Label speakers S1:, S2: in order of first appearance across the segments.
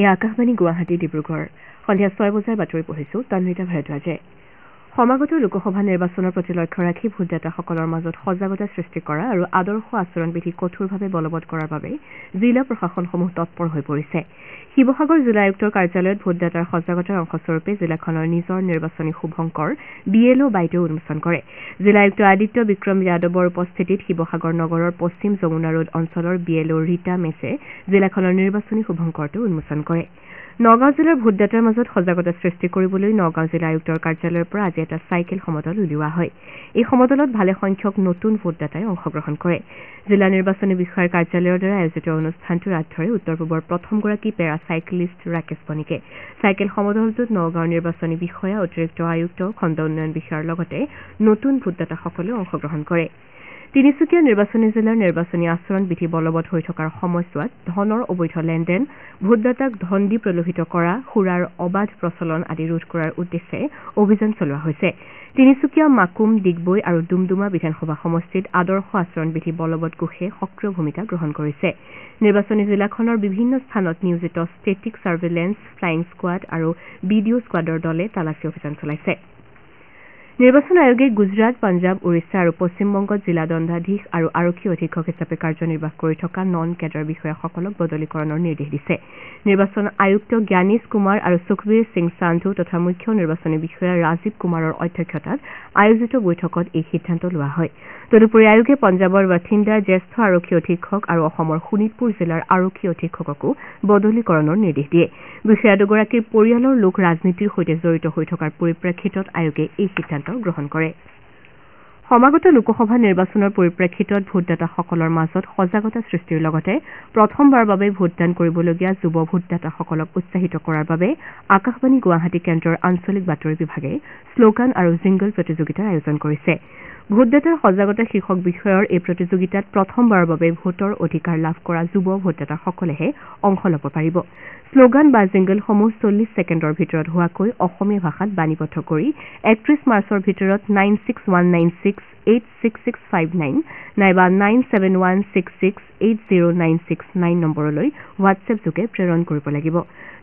S1: এই আকাশবাণী গুৱাহাটী ডিব্ৰুগড় সন্ধিয়া 6 বজাৰ বাতৰি পঢ়িছো তন্বিতা ভাৰদ্বাজে সমাগত লোকসভা নিৰ্বাচনৰ প্ৰতি লক্ষ্য ৰাখি ভোটদাতাসকলৰ মাজত সজাগতা সৃষ্টি কৰা আৰু আদৰ্শ আচৰণবিধি কঠোৰভাৱে বলবৎ কৰাৰ বাবে জিলা প্ৰশাসনসমূহ তৎপৰ হৈ পৰিছে শিৱসাগৰ জিলা আয়ুক্তৰ কাৰ্যালয়ত ভোটদাতাৰ সজাগতাৰ অংশস্বৰূপে জিলাখনৰ নিজৰ নিৰ্বাচনী শুভংকৰ বিএলঅ বাইদেউ উন্মোচন কৰে জিলা আয়ুক্ত আদিত্য বিক্ৰম যাদৱৰ উপস্থিতিত শিৱসাগৰ নগৰৰ পশ্চিম যমুনা ৰোড অঞ্চলৰ বিএলঅ ৰীতা মেছে জিলাখনৰ নিৰ্বাচনী শুভংকৰটো উন্মোচন কৰে নগাঁও জিলাৰ ভোটদাতাৰ মাজত সজাগতা সৃষ্টি কৰিবলৈ নগাঁও জিলা আয়ুক্তৰ কাৰ্যালয়ৰ পৰা আজি এটা চাইকেল সমদল উলিওৱা হয় এই সমদলত ভালে সংখ্যক নতুন ভোটদাতাই অংশগ্ৰহণ কৰে জিলা নিৰ্বাচনী বিষয়াৰ কাৰ্যালয়ৰ দ্বাৰা আয়োজিত অনুষ্ঠানটোৰ আধাৰে উত্তৰ পূবৰ প্ৰথমগৰাকী পেৰা চাইক্লিষ্ট ৰাকেশ বণিকে চাইকেল সমদলটোত নগাঁৱৰ নিৰ্বাচনী বিষয়া অতিৰিক্ত আয়ুক্ত খণ্ড উন্নয়ন বিষয়াৰ লগতে নতুন ভোটদাতাসকলেও অংশগ্ৰহণ কৰে তিনিচুকীয়া নিৰ্বাচনী জিলাৰ নিৰ্বাচনী আচৰণ বিধি বলবৎ হৈ থকাৰ সময়ছোৱাত ধনৰ অবৈধ লেনদেন ভোটদাতাক ধন দি প্ৰলোভিত কৰা সুৰাৰ অবাধ প্ৰচলন আদি ৰোধ কৰাৰ উদ্দেশ্যে অভিযান চলোৱা হৈছে তিনিচুকীয়া মাকুম ডিগবৈ আৰু ডুমডুমা বিধানসভা সমষ্টিত আদৰ্শ আচৰণ বিধি বলবৎ কোষে সক্ৰিয় ভূমিকা গ্ৰহণ কৰিছে নিৰ্বাচনী জিলাখনৰ বিভিন্ন স্থানত নিয়োজিত ষ্টেটিক ছাৰ্ভেলেন্স ফ্লাইং স্কোৱাড আৰু বিডিঅ স্কোৱাডৰ দলে তালাচী অভিযান চলাইছে নিৰ্বাচন আয়োগে গুজৰাট পাঞ্জাব ওড়িশা আৰু পশ্চিমবংগত জিলা দণ্ডাধীশ আৰু আৰক্ষী অধীক্ষক হিচাপে কাৰ্যনিৰ্বাহ কৰি থকা নন কেডাৰ বিষয়াসকলক বদলীকৰণৰ নিৰ্দেশ দিছে নিৰ্বাচন আয়ুক্ত জ্ঞানেশ কুমাৰ আৰু সুখবীৰ সিং সান্ধু তথা মুখ্য নিৰ্বাচনী বিষয়া ৰাজীৱ কুমাৰৰ অধ্যক্ষতাত আয়োজিত বৈঠকত এই সিদ্ধান্ত লোৱা হয় তদুপৰি আয়োগে পঞ্জাৱৰ বাথিণ্ডাৰ জ্যেষ্ঠ আৰক্ষী অধীক্ষক আৰু অসমৰ শোণিতপুৰ জিলাৰ আৰক্ষী অধীক্ষককো বদলীকৰণৰ নিৰ্দেশ দিয়ে বিষয়া দুগৰাকীৰ পৰিয়ালৰ লোক ৰাজনীতিৰ সৈতে জড়িত হৈ থকাৰ পৰিপ্ৰেক্ষিতত আয়োগে এই সিদ্ধান্ত গ্ৰহণ কৰে সমাগত লোকসভা নিৰ্বাচনৰ পৰিপ্ৰেক্ষিতত ভোটদাতাসকলৰ মাজত সজাগতা সৃষ্টিৰ লগতে প্ৰথমবাৰৰ বাবে ভোটদান কৰিবলগীয়া যুৱ ভোটদাতাসকলক উৎসাহিত কৰাৰ বাবে আকাশবাণী গুৱাহাটী কেন্দ্ৰৰ আঞ্চলিক বাতৰি বিভাগে শ্লোগান আৰু জিংগল প্ৰতিযোগিতাৰ আয়োজন কৰিছে ভোটদাতাৰ সজাগতা শীৰ্ষক বিষয়ৰ এই প্ৰতিযোগিতাত প্ৰথমবাৰৰ বাবে ভোটৰ অধিকাৰ লাভ কৰা যুৱ ভোটদাতাসকলেহে অংশ ল'ব পাৰিব শ্লোগান বা জিংগলসমূহ 40 ছেকেণ্ডৰ ভিতৰত হোৱাকৈ অসমীয়া ভাষাত বাণীবদ্ধ কৰি 31 মাৰ্চৰ ভিতৰত 9619686659 নাইবা 9716680969 নম্বৰলৈ হোৱাটছএপ যোগে প্ৰেৰণ কৰিব লাগিব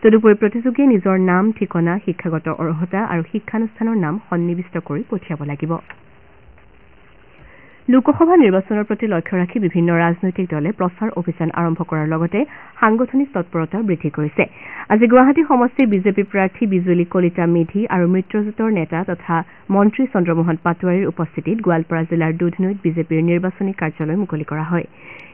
S1: তদুপৰি প্ৰতিযোগীয়ে নিজৰ নাম ঠিকনা শিক্ষাগত অৰ্হতা আৰু শিক্ষানুষ্ঠানৰ নাম সন্নিৱিষ্ট কৰি পঠিয়াব লাগিব লোকসভা নিৰ্বাচনৰ প্ৰতি লক্ষ্য ৰাখি বিভিন্ন ৰাজনৈতিক দলে প্ৰচাৰ অভিযান আৰম্ভ কৰাৰ লগতে সাংগঠনিক তৎপৰতা বৃদ্ধি কৰিছে আজি গুৱাহাটী সমষ্টিৰ বিজেপি প্ৰাৰ্থী বিজুলী কলিতা মেধি আৰু মিত্ৰজোঁটৰ নেতা তথা মন্ত্ৰী চন্দ্ৰমোহন পাটোৱাৰীৰ উপস্থিতিত গোৱালপাৰা জিলাৰ দুধনৈত বিজেপিৰ নিৰ্বাচনী কাৰ্যালয় মুকলি কৰা হয়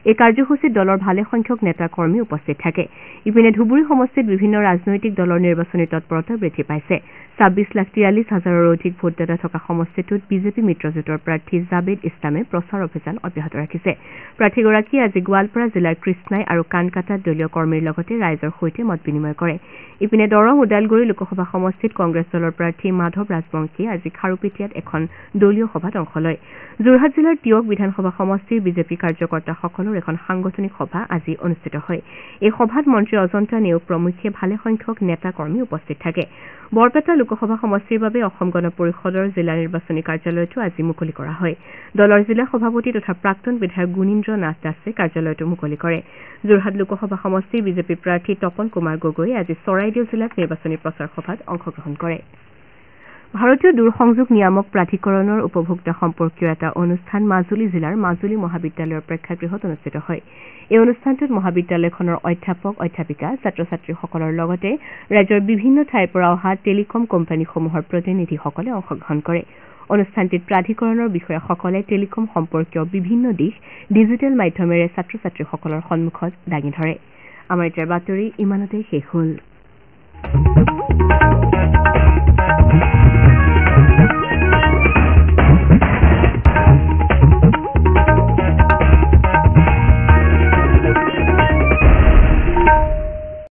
S1: এই কাৰ্যসূচীত দলৰ ভালে সংখ্যক নেতা কৰ্মী উপস্থিত থাকে ইপিনে ধুবুৰী সমষ্টিত বিভিন্ন ৰাজনৈতিক দলৰ নিৰ্বাচনী তৎপৰতা বৃদ্ধি পাইছে 26,43,000ৰো অধিক ভোটদাতা থকা সমষ্টিটোত বিজেপি মিত্ৰজোঁটৰ প্ৰাৰ্থী জাবেদ ইছলামে প্ৰচাৰ অভিযান অব্যাহত ৰাখিছে প্ৰাৰ্থীগৰাকীয়ে আজি গোৱালপাৰা জিলাৰ কৃষ্ণাই আৰু কানকাটাত দলীয় কৰ্মীৰ লগতে ৰাইজৰ সৈতে মত বিনিময় কৰে ইপিনে দৰং ওদালগুৰি লোকসভা সমষ্টিত কংগ্ৰেছ দলৰ প্ৰাৰ্থী মাধৱ ৰাজবংশীয়ে আজি খাৰুপেটীয়াত এখন দলীয় সভাত অংশ লয় যোৰহাট জিলাৰ তিয়ক বিধানসভা সমষ্টিৰ বিজেপি কাৰ্যকৰ্তাসকলৰ এখন সাংগঠনিক সভা আজি অনুষ্ঠিত হয় এই সভাত মন্ত্ৰী অজন্তা নেওগ প্ৰমুখ্যে ভালে সংখ্যক নেতা কৰ্মী উপস্থিত থাকে বৰপেটা লোকসভা সমষ্টিৰ বাবে অসম গণ পৰিষদৰ জিলা নিৰ্বাচনী কাৰ্যালয়টো আজি মুকলি কৰা হয় দলৰ জিলা সভাপতি তথা প্ৰাক্তন বিধায়ক গুণীন্দ্ৰ নাথ দাসে কাৰ্যালয়টো মুকলি কৰে যোৰহাট লোকসভা সমষ্টিৰ বিজেপি প্ৰাৰ্থী তপন কুমাৰ গগৈয়ে আজি চৰাইদেউ জিলাত নিৰ্বাচনী প্ৰচাৰ সভাত অংশগ্ৰহণ কৰে ভাৰতীয় দূৰসংযোগ নিয়ামক প্ৰাধিকৰণৰ উপভোক্তা সম্পৰ্কীয় এটা অনুষ্ঠান মাজুলী জিলাৰ মাজুলী মহাবিদ্যালয়ৰ প্ৰেক্ষাগৃহত অনুষ্ঠিত হয় এই অনুষ্ঠানটোত মহাবিদ্যালয়খনৰ অধ্যাপক অধ্যাপিকা ছাত্ৰ ছাত্ৰীসকলৰ লগতে ৰাজ্যৰ বিভিন্ন ঠাইৰ পৰা অহা টেলিকম কোম্পানীসমূহৰ প্ৰতিনিধিসকলে অংশগ্ৰহণ কৰে অনুষ্ঠানটিত প্ৰাধিকৰণৰ বিষয়াসকলে টেলিকম সম্পৰ্কীয় বিভিন্ন দিশ ডিজিটেল মাধ্যমেৰে ছাত্ৰ ছাত্ৰীসকলৰ সন্মুখত দাঙি ধৰে আমাৰ এতিয়া বাতৰি ইমানতে শেষ হ'ল